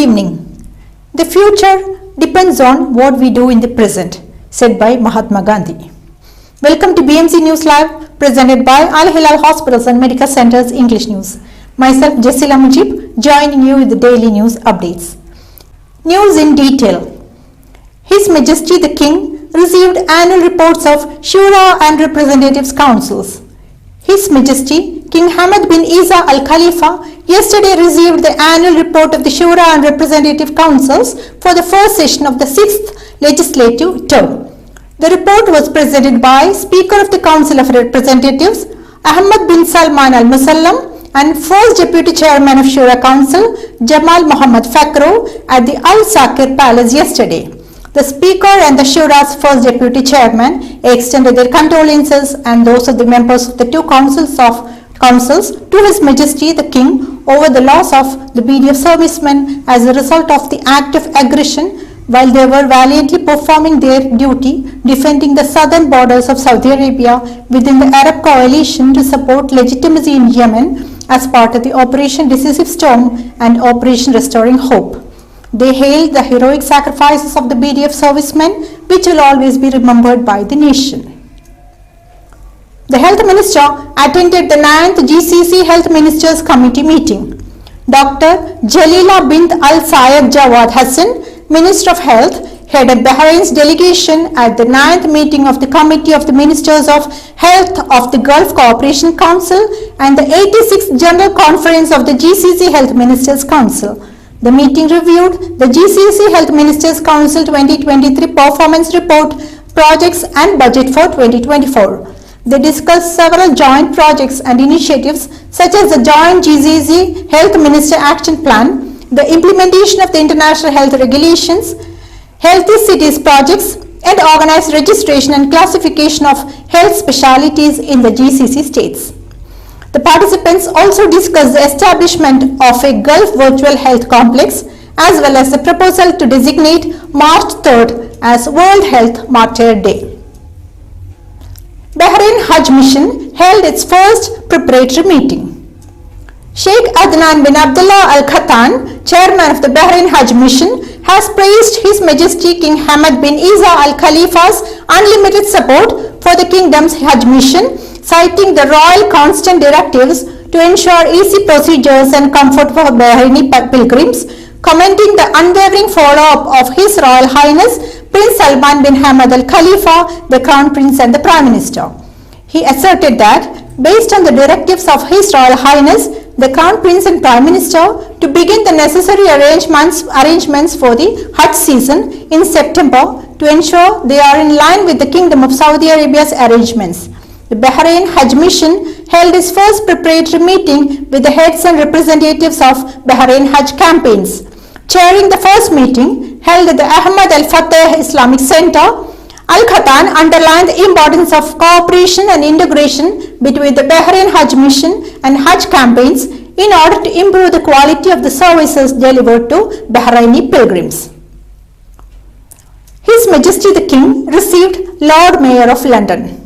evening. The future depends on what we do in the present, said by Mahatma Gandhi. Welcome to BMC News Live, presented by Al Hilal Hospitals and Medical Centers English News. Myself, Jessila Mujib, joining you with the daily news updates. News in detail. His Majesty the King received annual reports of Shura and Representatives Councils. His Majesty King Hamad bin Isa Al Khalifa yesterday received the annual report of the Shura and Representative Councils for the first session of the 6th legislative term. The report was presented by Speaker of the Council of Representatives Ahmad bin Salman Al Musallam and First Deputy Chairman of Shura Council Jamal Muhammad Fakro at the Al Sakir Palace yesterday. The Speaker and the Shura's First Deputy Chairman extended their condolences and those of the members of the two councils to His Majesty the King over the loss of the BDF servicemen as a result of the act of aggression while they were valiantly performing their duty defending the southern borders of Saudi Arabia within the Arab coalition to support legitimacy in Yemen as part of the Operation Decisive Storm and Operation Restoring Hope. They hailed the heroic sacrifices of the BDF servicemen, which will always be remembered by the nation. The Health Minister attended the 9th GCC Health Ministers Committee meeting. Dr. Jalila bint Al Sayed Jawad Hassan, Minister of Health, headed Bahrain's delegation at the 9th meeting of the Committee of the Ministers of Health of the Gulf Cooperation Council and the 86th General Conference of the GCC Health Ministers Council. The meeting reviewed the GCC Health Ministers Council 2023 Performance Report, Projects and Budget for 2024. They discussed several joint projects and initiatives such as the Joint GCC Health Minister Action Plan, the implementation of the International Health Regulations, Healthy Cities projects, and organized registration and classification of health specialities in the GCC states. The participants also discussed the establishment of a Gulf Virtual Health Complex as well as the proposal to designate March 3rd as World Health Martyr Day. Bahrain Hajj Mission held its first preparatory meeting. Sheikh Adnan bin Abdullah Al Khatan, chairman of the Bahrain Hajj Mission, has praised His Majesty King Hamad bin Isa Al Khalifa's unlimited support for the kingdom's Hajj mission, citing the royal constant directives to ensure easy procedures and comfort for Bahraini pilgrims, commending the unwavering follow-up of His Royal Highness Prince Salman bin Hamad Al Khalifa, the Crown Prince and the Prime Minister. He asserted that, based on the directives of His Royal Highness, the Crown Prince and Prime Minister, to begin the necessary arrangements for the Hajj season in September to ensure they are in line with the Kingdom of Saudi Arabia's arrangements. The Bahrain Hajj Mission held its first preparatory meeting with the heads and representatives of Bahrain Hajj campaigns. Chairing the first meeting, held at the Ahmad Al Fateh Islamic Center, Al Khatan underlined the importance of cooperation and integration between the Bahrain Hajj Mission and Hajj campaigns in order to improve the quality of the services delivered to Bahraini pilgrims. His Majesty the King received Lord Mayor of London.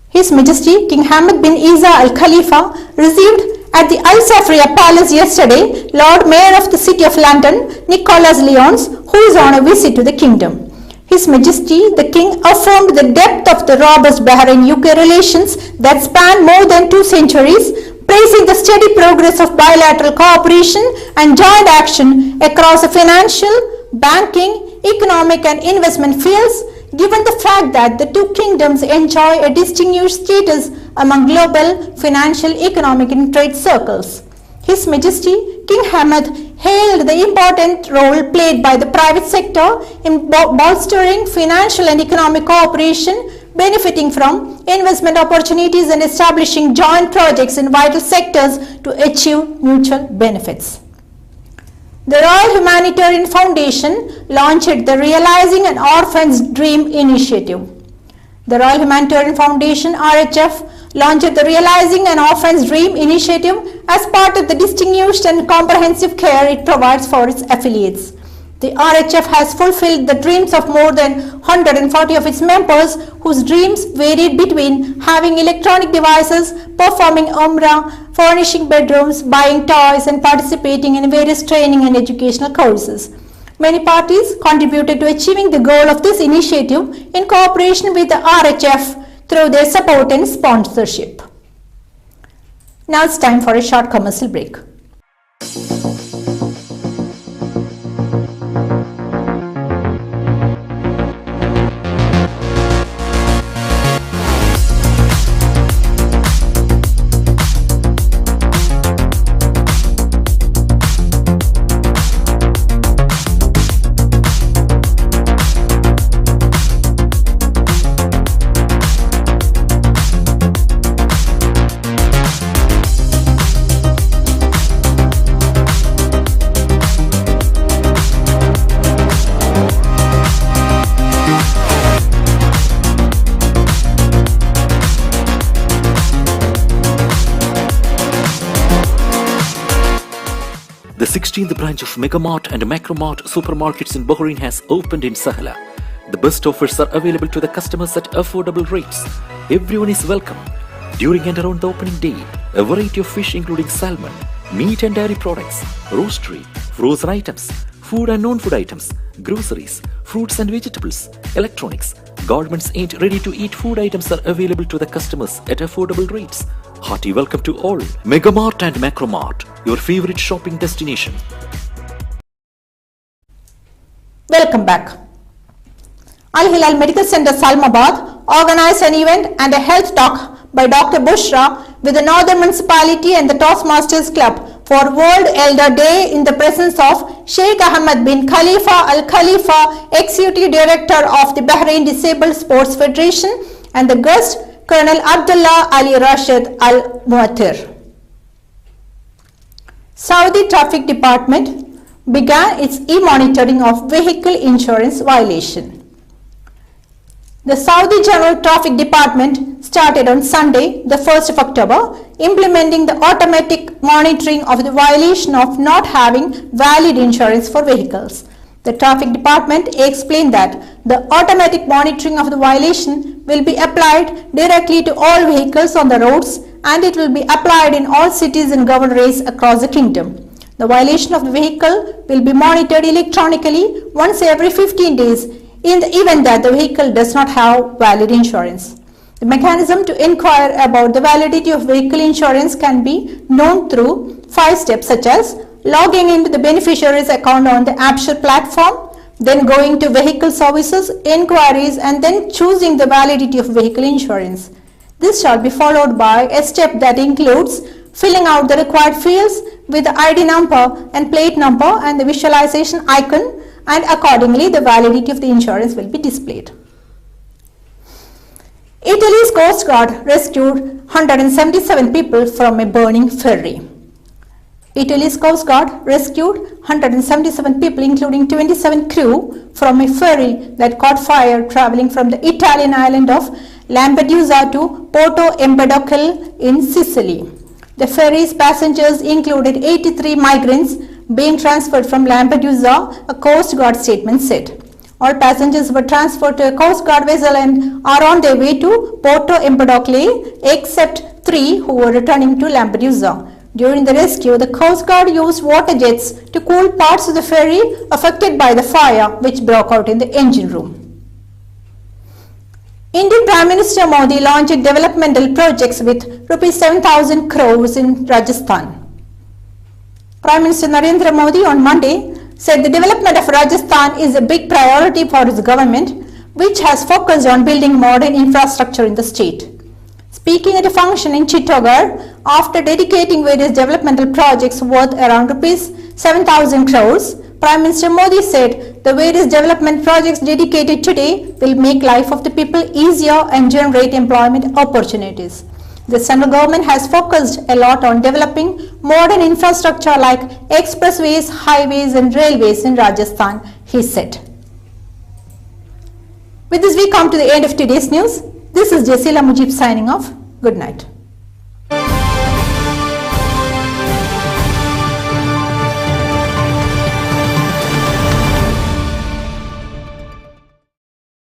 His Majesty King Hamad bin Isa Al Khalifa received at the Al Safriya Palace yesterday Lord Mayor of the City of London, Nicholas Lyons, who is on a visit to the kingdom. His Majesty the King affirmed the depth of the robust Bahrain-UK relations that span more than 2 centuries, praising the steady progress of bilateral cooperation and joint action across the financial, banking, economic and investment fields, given the fact that the two kingdoms enjoy a distinguished status among global financial, economic and trade circles. His Majesty King Hamad hailed the important role played by the private sector in bolstering financial and economic cooperation, benefiting from investment opportunities and establishing joint projects in vital sectors to achieve mutual benefits. The Royal Humanitarian Foundation launched the Realizing an Orphan's Dream initiative. The Royal Humanitarian Foundation RHF launched the Realizing an Orphan's Dream initiative as part of the distinguished and comprehensive care it provides for its affiliates. The RHF has fulfilled the dreams of more than 140 of its members, whose dreams varied between having electronic devices, performing Umrah, furnishing bedrooms, buying toys, and participating in various training and educational courses. Many parties contributed to achieving the goal of this initiative in cooperation with the RHF through their support and sponsorship. Now it's time for a short commercial break. The 16th branch of Megamart and Macromart supermarkets in Bahrain has opened in Sahla. The best offers are available to the customers at affordable rates. Everyone is welcome. During and around the opening day, a variety of fish including salmon, meat and dairy products, roastery, frozen items, food and non-food items, groceries, fruits and vegetables, electronics, garments and ready-to-eat food items are available to the customers at affordable rates. Hearty welcome to all. Megamart and Macromart, your favorite shopping destination. Welcome back. Al Hilal Medical Center Salmabad organized an event and a health talk by Dr. Bushra with the Northern Municipality and the Toastmasters Club for World Elder Day in the presence of Sheikh Ahmed bin Khalifa Al Khalifa, Executive Director of the Bahrain Disabled Sports Federation, and the guest Colonel Abdullah Ali Rashid Al Muatir. Saudi Traffic Department began its e-monitoring of vehicle insurance violation. The Saudi General Traffic Department started on Sunday, the 1st of October, implementing the automatic monitoring of the violation of not having valid insurance for vehicles. The Traffic Department explained that the automatic monitoring of the violation will be applied directly to all vehicles on the roads, and it will be applied in all cities and governorates across the kingdom. The violation of the vehicle will be monitored electronically once every 15 days in the event that the vehicle does not have valid insurance. The mechanism to inquire about the validity of vehicle insurance can be known through 5 steps, such as logging into the beneficiary's account on the AppShare platform, then going to vehicle services, inquiries, and then choosing the validity of vehicle insurance. This shall be followed by a step that includes filling out the required fields with the ID number and plate number and the visualization icon, and accordingly the validity of the insurance will be displayed. Italy's Coast Guard rescued 177 people from a burning ferry. Italy's Coast Guard rescued 177 people, including 27 crew, from a ferry that caught fire traveling from the Italian island of Lampedusa to Porto Empedocle in Sicily. The ferry's passengers included 83 migrants being transferred from Lampedusa, a Coast Guard statement said. All passengers were transferred to a Coast Guard vessel and are on their way to Porto Empedocle, except 3 who were returning to Lampedusa. During the rescue, the Coast Guard used water jets to cool parts of the ferry affected by the fire which broke out in the engine room. Indian Prime Minister Modi launched developmental projects with Rs 7,000 crores in Rajasthan. Prime Minister Narendra Modi on Monday said the development of Rajasthan is a big priority for his government, which has focused on building modern infrastructure in the state. Speaking at a function in Chittorgarh, after dedicating various developmental projects worth around Rs 7,000 crores, Prime Minister Modi said the various development projects dedicated today will make life of the people easier and generate employment opportunities. The central government has focused a lot on developing modern infrastructure like expressways, highways and railways in Rajasthan, he said. With this, we come to the end of today's news. This is Jasila Mujib signing off. Good night.